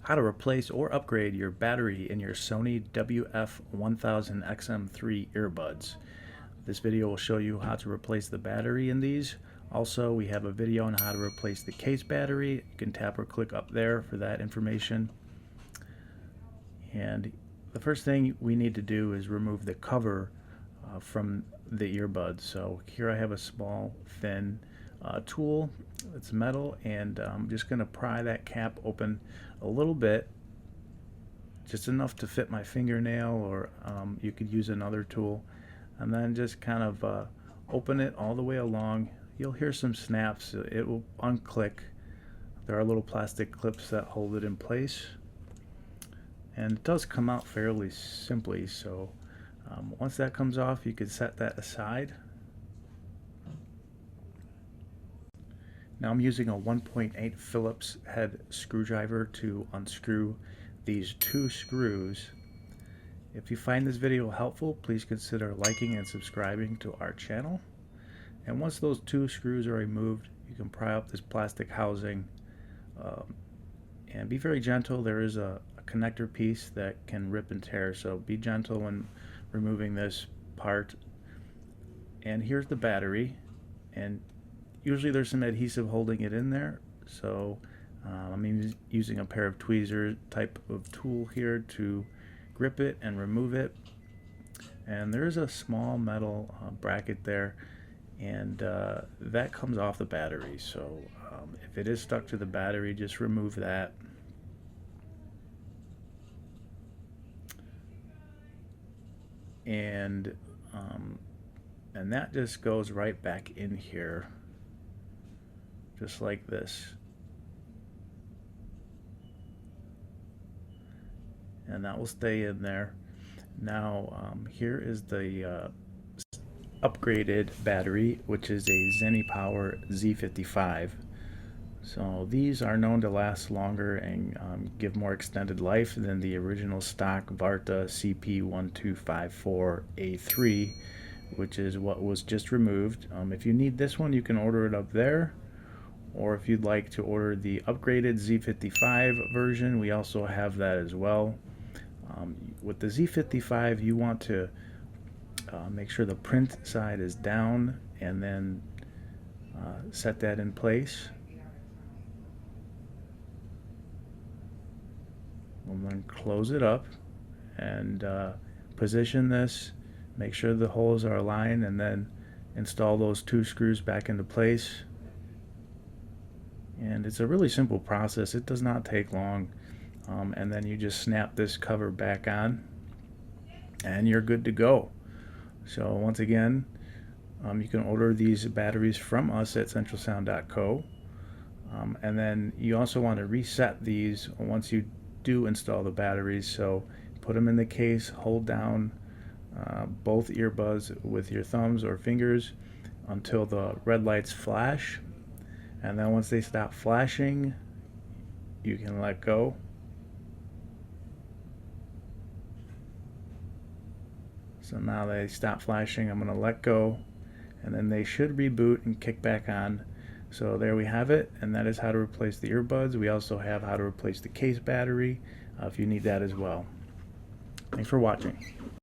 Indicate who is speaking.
Speaker 1: How to replace or upgrade your battery in your Sony WF-1000XM3 earbuds. This video will show you how to replace the battery in these. Also, we have a video on how to replace the case battery. You can tap or click up there for that information. And the first thing we need to do is remove the cover from the earbuds. So here I have a small, thin tool. It's metal, and I'm just going to pry that cap open a little bit, just enough to fit my fingernail, or you could use another tool, and then just kind of open it all the way along. You'll hear some snaps. It will unclick. There are little plastic clips that hold it in place, and it does come out fairly simply. So once that comes off, you can set that aside. Now I'm using a 1.8 Phillips head screwdriver to unscrew these two screws. If you find this video helpful, please consider liking and subscribing to our channel. And once those two screws are removed, you can pry up this plastic housing and be very gentle. There is a connector piece that can rip and tear, so be gentle when removing this part. And here's the battery, and usually there's some adhesive holding it in there, so I'm using a pair of tweezers type of tool here to grip it and remove it. And there's a small metal bracket there, and that comes off the battery. So if it is stuck to the battery, just remove that. And that just goes right back in here, just like this. And that will stay in there. Now here is the upgraded battery, which is a ZeniPower Z55. So these are known to last longer and give more extended life than the original stock Varta CP1254A3, which is what was just removed. If you need this one, you can order it up there. Or if you'd like to order the upgraded Z55 version, we also have that as well. With the Z55, you want to make sure the print side is down, and then set that in place. And then close it up and position this. Make sure the holes are aligned, and then install those two screws back into place. And it's a really simple process. It does not take long. And then you just snap this cover back on, and you're good to go. So once again, you can order these batteries from us at centralsound.co. And then you also want to reset these once you do install the batteries. So put them in the case, hold down both earbuds with your thumbs or fingers until the red lights flash. And then once they stop flashing, you can let go. So now they stop flashing. I'm going to let go, and then they should reboot and kick back on. So there we have it, and that is how to replace the earbuds. We also have how to replace the case battery if you need that as well. Thanks for watching.